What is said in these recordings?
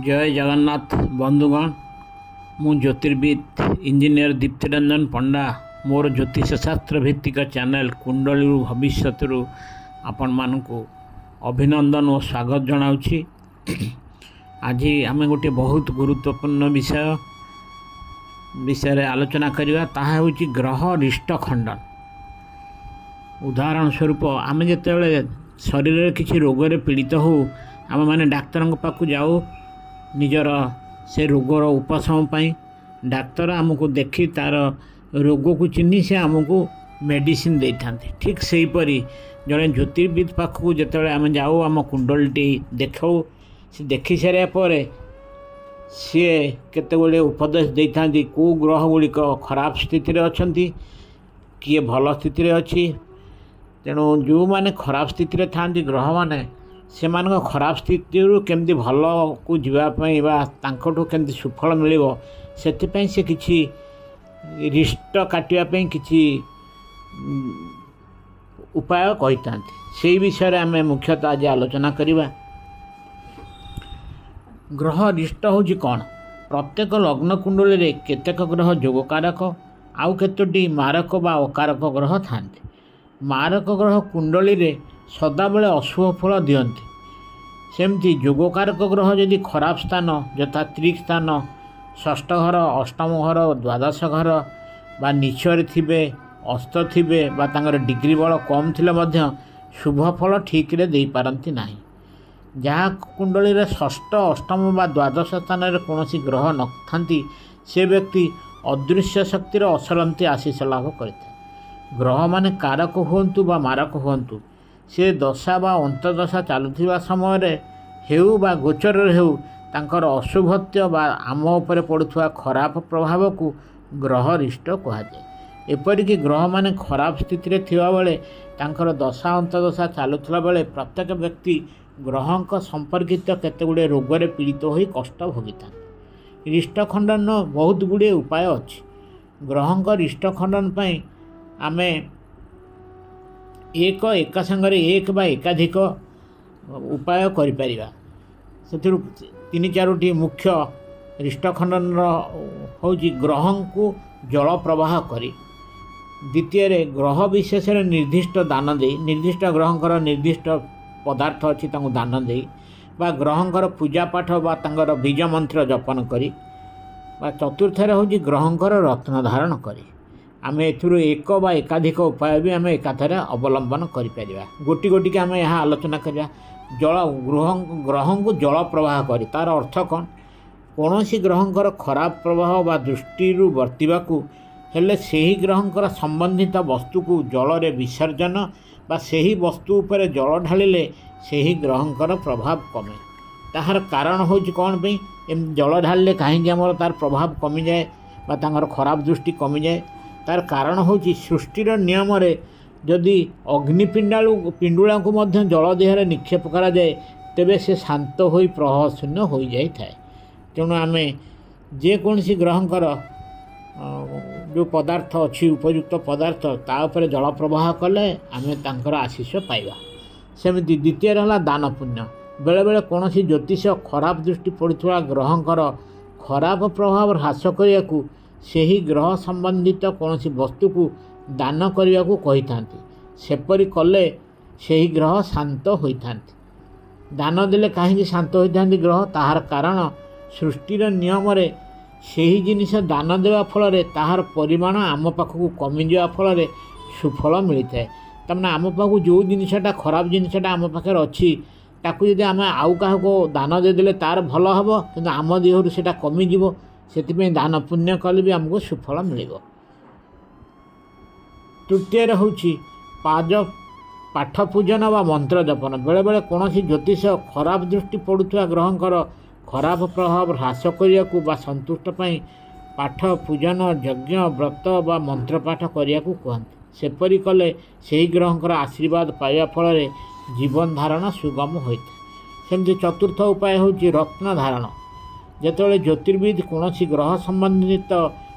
जय जगन्नाथ बंधुगण मु ज्योतिर्विद इंजीनियर दीप्ति रंजन पंडा मोर ज्योतिष शास्त्र भित्तिक चैनल कुंडली भविष्य आपण मानू अभिनंदन और स्वागत जनाऊँगी। आज आम गोटे बहुत गुरुत्वपूर्ण विषय आलोचना करवा ताहा होची ग्रह रिष्ट खंडन। उदाहरण स्वरूप आम जिते शरीर किसी रोग पीड़ित हो आम मैंने डाक्तर पाखु जाऊ निजर से रोगर उपशम पाई डाक्तर आमको देखी तार रोग को चिन्ह से आमको मेडिसिन दे था। ठीक से हीपरी जड़े ज्योतिर्विद पाखक जिते आम जाऊ आम कुंडलटी देखो से देखी सारे पर सी केते गुड़े उपदेश दे था कौ ग्रह गुड़िक खराब स्थिति अच्छा किए भल स्थिति अच्छी। तेणु जो मैंने खराब स्थिति था ग्रह मैंने से खराब स्थिति केमती भल को जीवाई तांकठू केमती सुफल मिल से किछि रिष्ट काटापी किछि उपाय कही था। से विषय आम मुख्यतः आज आलोचना करवा। ग्रह रिष्ट होची कौन? प्रत्येक लग्न कुंडली रे केतेक ग्रह जोगकारक आउ केतोटी मारक बा अकारक ग्रह थांती। मारक ग्रह कुंडली रे सदाबले अशुभ फल दियंती। सेमती जोगकारक ग्रह यदि खराब स्थान यथा त्रिक स्थान षष्ठ घर अष्टम घर द्वादश घर बा नीचरे थिबे अस्त थिबे बा तांगर डिग्री बल कम थिले मध्य शुभ फल ठीक रे दे पारंती नाही। जहाँ कुंडली रे षष्ठ अष्टम बा द्वादश स्थान रे कोनोसी ग्रह नथांती से व्यक्ति अदृश्य शक्तिर असरंती आशीष लाभ करिଥାଏ। ग्रह माने कारक हुअन्तु बा मारक हुअन्तु से दशा बा अंतदशा चलुवा समय हेउ बा गोचर हेउ तांकर अशुभत्य बा आम उपरे पड़ुवा खराब प्रभाव को ग्रह रिष्ट कहुए। एपरिक ग्रह माने खराब स्थिति थिबा बेले तांकर दशा अंतदशा चलुवा बेले प्रत्येक व्यक्ति ग्रहंक संपर्कित केतेगुड़े रोगरे पीड़ित हो कष्ट भोगी था। रिष्ट खंडन बहुत गुड़े उपाय अच्छी। ग्रहंक रिष्ट खंडन पाई आमे एक संगे एक बा एकाधिक उपाय करिपरिबा। से तीन चारोटी मुख्य रिष्ट खंडन होची ग्रहं को जल प्रवाह करी। द्वितीय ग्रह विशेष निर्दिष्ट दान दे निर्दिष्ट ग्रहंकर निर्दिष्ट पदार्थ अच्छी दान दे बा ग्रहंकर पूजा पाठ बा तांकर बीज मंत्र जपन करी बा चतुर्थरे होची ग्रहंकर रत्न धारण करी। आम एक बा एकाधिक उपाय भी आम एकाथरे अवलंबन करिपरिबा। गोटी गोटी के आम यहाँ आलोचना करिया। जल ग्रह को जल प्रवाह करी तार अर्थ कौन? कौनसी ग्रहंकर खराब प्रभाव बा दृष्टि वर्तिबाकू हेले सेही ग्रहंकर संबंधित वस्तु को जल रे विसर्जन बा सेही वस्तु उपरे जल ढालिले सेही ग्रहंकर प्रभाव कमे। ताहार कारण होची कौन पे जल ढालिले कहीं आमर तार प्रभाव कमी जाए बा तांकर खराब दृष्टि कमी जाए? तार कारण होची सृष्टिर नियम रे जदि पिंडुला को मध्य जल देहरे निक्षेप करा जाए तेबे से शांत होई प्रवाह शून्य हो जाए। तेणु आम जेकोसी ग्रहंकर जो पदार्थ अच्छी उपयुक्त पदार्थ ता उपरे जल प्रवाह कले आम तांकर आशीष पाइबा। सेमती द्वितीय रहा दान पुण्य। बेले बेले कौन ज्योतिष खराब दृष्टि पड़ुवा ग्रहंकर खराब प्रभाव ह्रास करने को सेही ग्रह संबंधित कौन वस्तु को दान करने को कही था। सेपरी कले सेही ग्रह शांत होता। दान देले कहीं शांत होता ग्रह? ताहार कारण सृष्टिर नियम रे सेही जिनिस दान देवा फल ताहार परिमाण आम पाखक कमी जा फल सुफल मिलता है। तमने आम पाखक जो जिनटा खराब जिनटा आम पाखे अच्छी ताकू यदि आम आउ क्या दान देदेले तार भल हम कि आम देहर से कमिज से दान पुण्य कले भी आमको सुफल मिल। तृतीय हूँ पाठ पूजन व मंत्र जपन। बेले बेले कौन ज्योतिष खराब दृष्टि पड़ुवा ग्रहंकर खराब प्रभाव ह्रास करने को बा संतुष्ट पाई पाठ पूजन यज्ञ व्रत बा मंत्र पाठ करने को कहते। सेपरी कले से ग्रहंकर आशीर्वाद पाइबा फल जीवन धारण सुगम होता है। सेमती चतुर्थ उपाय हूँ रत्न धारण। जेतबेले ज्योतिर्विद कौन ग्रह संबंधित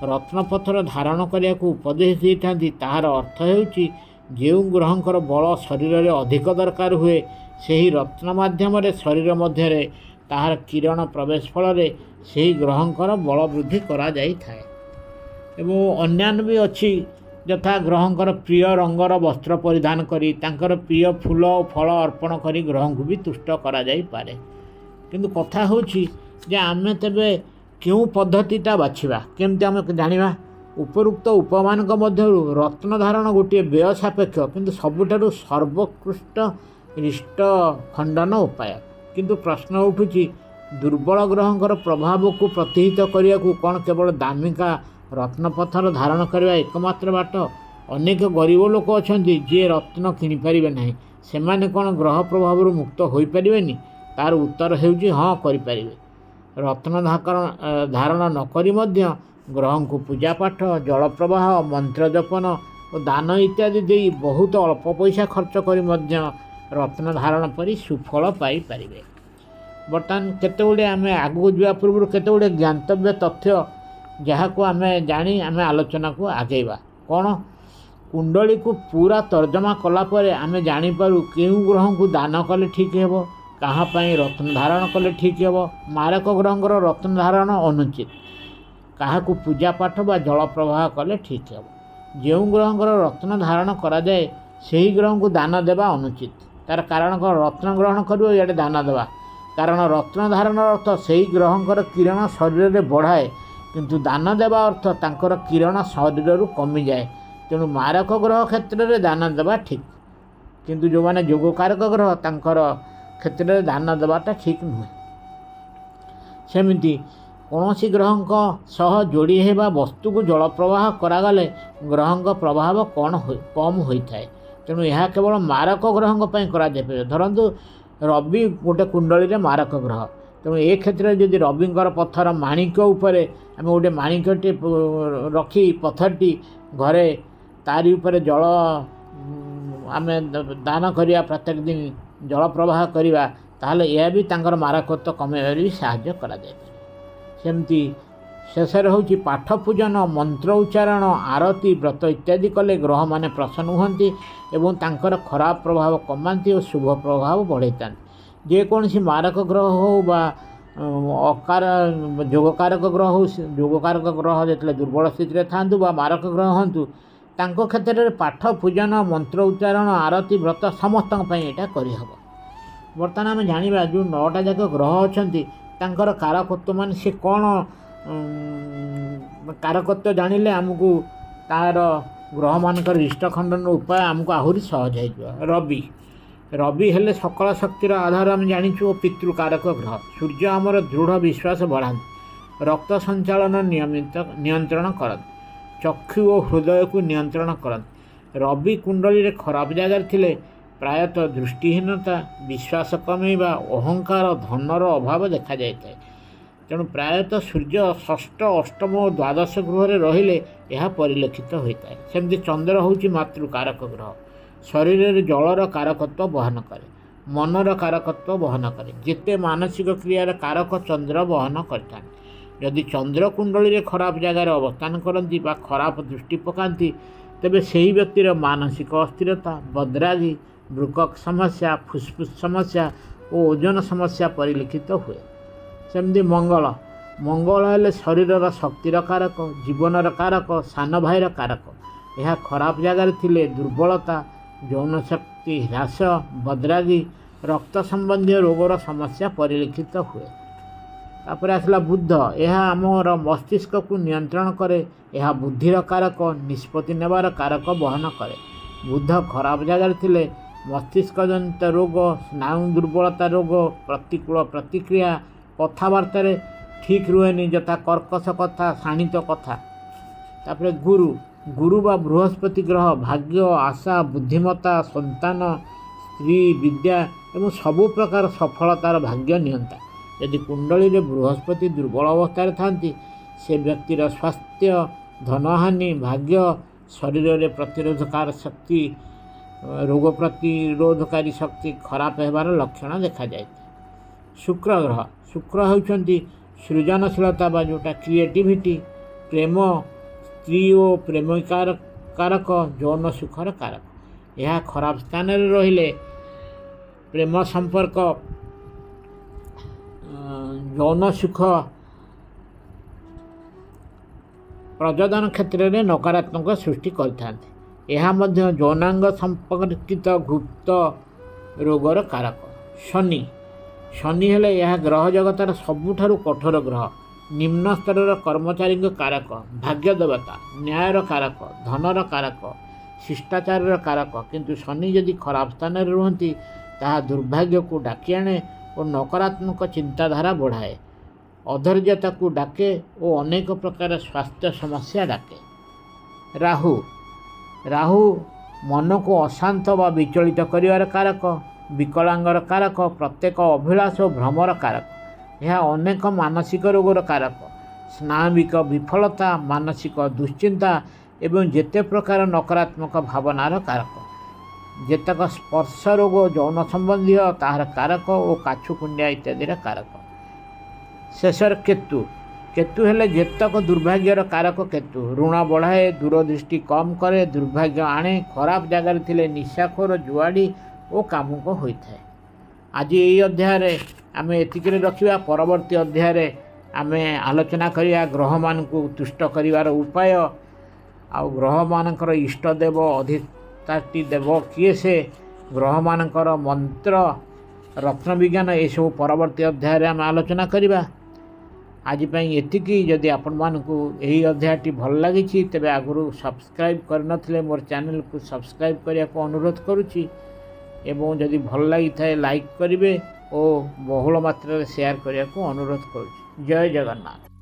रत्नपथर धारण करने को उपदेश दे था ताहार अर्थ होउची जो ग्रहंकर बल शरीर में अधिक दरकार हुए से ही रत्न माध्यम शरीर मध्य ताहार किरण प्रवेश फल से ग्रहंकर बल वृद्धि करा जाई थाए। एवं अन्यान्य भी अच्छी यथा ग्रहंकर प्रिय रंगर वस्त्र परिधान करी तांकर प्रिय फूल और फल अर्पण करी ग्रह को भी तुष्ट करा जाई पारे। किंतु कथा होची जे आमे तेबे क्यों पद्धतिटा बाछिबा केमती आमे जानिबा। उपरुक्त उपमान मध्यरु रत्न धारण गोटे व्यय सापेक्ष किंतु सबुठारु सर्वोत्कृष्ट इष्ट खंडन उपाय। किंतु प्रश्न उठुची दुर्बल ग्रहंकर प्रभाव को प्रतिहित करिया को कौन केवल दामिका रत्न पत्थर धारण करवा एकमात्र बाट। अनेक गरीब लोक अच्छा जी रत्न किनि पारिबे नाही सेमाने कौन ग्रह प्रभाव मुक्त हो पारिबेनी। तार उत्तर हेउची हाँ करिपारिबे। रत्न धारण नकरी मध्य ग्रह को पूजा पाठ जल प्रवाह मंत्र जपन और दान इत्यादि दे बहुत अल्प पैसा खर्च करी मध्य रत्न धारण पर सुफल पाई पारिबे। बर्तमान केते गुडे आमे आगु जावा पूर्व केते गुडे ज्ञातव्य तथ्य जहाँ को आमे जानी आमे आलोचना को आगेबा। कौन कुंडली को पूरा तर्जमा कला परे आमे जानी पारू केउ ग्रह को दान कले ठीक हेबो कहाँ पाई रत्न धारण कले ठीक हेबो। मारक ग्रहंकर रत्न धारण अनुचित कहा को पूजा पाठ बा जल प्रवाह कले ठीक हेबो। जो ग्रहंकर रत्न धारण करा जाए सही ग्रह को दान देवा अनुचित। तार कारण को रत्न ग्रहण करियो याडे दान देवा कारण रत्न धारण अर्थ सही ग्रहंकर किरण शरीर में बढ़ाए किंतु दान देवा अर्थ तांकर किरण शरीर रु कमी जाए। तेणु मारक ग्रह क्षेत्र में दान देवा ठीक किंतु जो माने जोगकारक ग्रह तांकर क्षेत्र में दान देवाटा ठीक नुहे। सेमिति कौनसी ग्रह सह जोड़ी हेबा वस्तु को जल प्रवाह करागले ग्रह प्रभाव कम होता है। तेणु यह केवल मारक ग्रह करा जाए। धरतु रवि गोटे कुंडली रे मारक ग्रह तेणु ए क्षेत्र में जदि रविंकर पत्थर माणिक उपरे आम गोटे माणिकटी रखी पत्थरटी घरे तारी उपरे जल आम दान करिया प्रत्येक दिन जल प्रवाह करिवा ताहले यह भी तांकर मारकत्व कमेबार भी साहाय्य करा जाए। सेमती शेष होची पाठ पूजन मंत्र उच्चारण आरती व्रत इत्यादि कले ग्रह माने प्रसन्न हुंती एवं तांकर खराब प्रभाव कमांती और शुभ प्रभाव बढ़ेता। जेकोसी मारक ग्रह हो बा अकार जोगकारक ग्रह हो जोगकारक ग्रह जिते दुर्बल स्थिति था बा मारक ग्रह हूँ तांको क्षेत्र में पाठ पूजन मंत्र उच्चारण आरती व्रत समस्त यहाँ करहब। बर्तमान आम जाना जो 9टा जाक ग्रह अच्छा तांकर कारकत्व मान से कौन कारकत्व जानिले आमको तार ग्रह मानकर इष्ट खंडन उपाय आमको आहरी सहज हो। रवि रवि हेले सकल शक्तिर आधार आम जाचु पितृकारक ग्रह। सूर्य आमर दृढ़ विश्वास बढ़ा रक्त संचालन नियंत्रण कर चक्षु और हृदय को नियंत्रण कर। रवि कुंडली रे खराब जगार थिले प्रायतः दृष्टिहीनता विश्वास कमेवा अहंकार धनर अभाव देखा जाए। तेणु प्रायतः सूर्य षष्ठ अष्टम और द्वादश गृह रे रहिले यह परिलक्षित होता है। सेमती चंद्र होची मातृकारक ग्रह शरीर में जलर कारकत्व बहन करे मनर कारकत्व बहन करे जिते मानसिक क्रियार कारक चंद्र बहन करता। यदि चंद्र कुंडली रे खराब जगार अवस्थान करती खराब दृष्टि पकाती तेबे सही व्यक्तिर मानसिक अस्थिरता बद्रागी वृकक समस्या फुसफुस समस्या और ओजन समस्या परिलक्षित हुए। सेमती मंगल मंगल हेले शरीर शक्तिर कारक जीवनर कारक सान भाईर कारक। यह खराब जगार थिले दुर्बलता यौन शक्ति ह्रास बद्रागी रक्त संबंधी रोगर समस्या परिलक्षित हुए। तापर आसला बुध यह आमर मस्तिष्क को नियंत्रण करे यह बुद्धिर कारक निष्पत्ति नेबार कारक बहन करे। बुध खराब जगार थिले मस्तिष्क जनित रोग स्नायु दुर्बलता रोग प्रतिकूल प्रतिक्रिया कथबार्ता ठीक रुहेनी यथा कर्कश कथा शाणित कथा। तापर गुरु गुरु बा बृहस्पति ग्रह भाग्य आशा बुद्धिमत्ता संतान स्त्री विद्या एवं सबु प्रकार सफलतार भाग्य नियंता। यदि कुंडली रे बृहस्पति दुर्बल अवस्था थांती से व्यक्तिर स्वास्थ्य धनहानि भाग्य शरीर में प्रतिरोधकार शक्ति रोग प्रतिरोधकारी शक्ति खराब होबार लक्षण देखा जाए। शुक्र ग्रह शुक्र होती सृजनशीलता बा जोटा क्रिएटिविटी प्रेम स्त्री और प्रेमिकार कारक यौन सुखर कारक। यह खराब स्थान रे रहिले प्रेम संपर्क ଯୌନ ସୁଖ ପ୍ରଜନନ କ୍ଷେତ୍ରରେ ନକାରାତ୍ମକ ସୃଷ୍ଟି କରିଥାନ୍ତି। ଏହା ମଧ୍ୟ ଯୌନାଙ୍ଗ ସମ୍ପର୍କିତ ଗୁପ୍ତ ରୋଗର କାରକ। ଶନି ଶନି ହେଲେ ଏହା ଗ୍ରହ ଜଗତର ସବୁଠାରୁ କଠୋର ଗ୍ରହ, ନିମ୍ନ ସ୍ତରର କର୍ମଚାରୀଙ୍କ କାରକ, ଭାଗ୍ୟ ଦେବତା, ନ୍ୟାୟର କାରକ, ଧନର କାରକ, ଶିଷ୍ଟାଚାରର କାରକ। କିନ୍ତୁ ଶନି ଯଦି ଖରାପ ସ୍ଥାନରେ ରୁହନ୍ତି ତାହା ଦୁର୍ଭାଗ୍ୟକୁ ଡାକି ଆଣେ ଓ ନକାରାତ୍ମକ ଚିନ୍ତାଧାରା ବଢ଼ାଏ, ଅଧୈର୍ଯ୍ୟତାକୁ ଡାକେ ଓ ଅନେକ ପ୍ରକାର ସ୍ୱାସ୍ଥ୍ୟ ସମସ୍ୟା ଡାକେ। ରାହୁ ମନକୁ ଅଶାନ୍ତ ବା ବିଚଳିତ କରିବାର କାରକ, ବିକଳାଙ୍ଗର କାରକ, ପ୍ରତ୍ୟେକ ଅଭିଳାଷ ଓ ଭ୍ରମର କାରକ। ଏହା ଅନେକ ମାନସିକ ରୋଗର କାରକ, ସ୍ନାୟବିକ ବିଫଳତା, ମାନସିକ ଦୁଶ୍ଚିନ୍ତା ଏବଂ ଯେତେ ପ୍ରକାର ନକାରାତ୍ମକ ଭାବନାର କାରକ। ଯେତେକ ସ୍ପର୍ଶ ରୋଗ ଯୌନ ସମ୍ବନ୍ଧୀୟ ତାହାର କାରକ ଓ କାଛୁକୁଣ୍ଡିଆ ଇତ୍ୟାଦିର କାରକ। ଶେଷରେ କେତୁ ହେଲେ ଯେତେକ ଦୁର୍ଭାଗ୍ୟର କାରକ। କେତୁ ଋଣ ବଢ଼ାଏ, ଦୂରଦୃଷ୍ଟି କମ୍ କରେ, ଦୁର୍ଭାଗ୍ୟ ଆଣେ, ଖରାପ ଜାଗାରେ ଥିଲେ ନିଶାଖୋର, ଜୁଆଡ଼ି ଓ କାମୁକ ହୋଇଥାଏ। ଆଜି ଏହି ଅଧ୍ୟାୟରେ ଆମେ ଏତିକିରେ ରଖିବା। ପରବର୍ତ୍ତୀ ଅଧ୍ୟାୟରେ ଆମେ ଆଲୋଚନା କରିବା ଗ୍ରହମାନଙ୍କୁ ତୁଷ୍ଟ କରିବାର ଉପାୟ, ଆଉ ଗ୍ରହମାନଙ୍କର ଇଷ୍ଟଦେବ ଅଧିଷ୍ଠାତ୍ରୀ ଦେବ କିଏ, ସେ ଗ୍ରହମାନଙ୍କର ମନ୍ତ୍ର, ରତ୍ନବିଜ୍ଞାନ, ଏସବୁ ପରବର୍ତ୍ତୀ ଅଧ୍ୟାୟରେ ଆମେ ଆଲୋଚନା କରିବା। ଆଜି ପାଇଁ ଏତିକି। ଯଦି ଆପଣମାନଙ୍କୁ ଏହି ଅଧ୍ୟାୟଟି ଭଲ ଲାଗିଛି ତେବେ ଆଗରୁ ସବସ୍କ୍ରାଇବ୍ କରିନଥିଲେ ମୋର ଚ୍ୟାନେଲକୁ ସବସ୍କ୍ରାଇବ୍ କରିବାକୁ ଅନୁରୋଧ କରୁଛି ଏବଂ ଯଦି ଭଲ ଲାଗିଥାଏ ଲାଇକ୍ କରିବେ ଓ ବହୁଳ ମାତ୍ରାରେ ସେୟାର କରିବାକୁ ଅନୁରୋଧ କରୁଛି। ଜୟ ଜଗନ୍ନାଥ।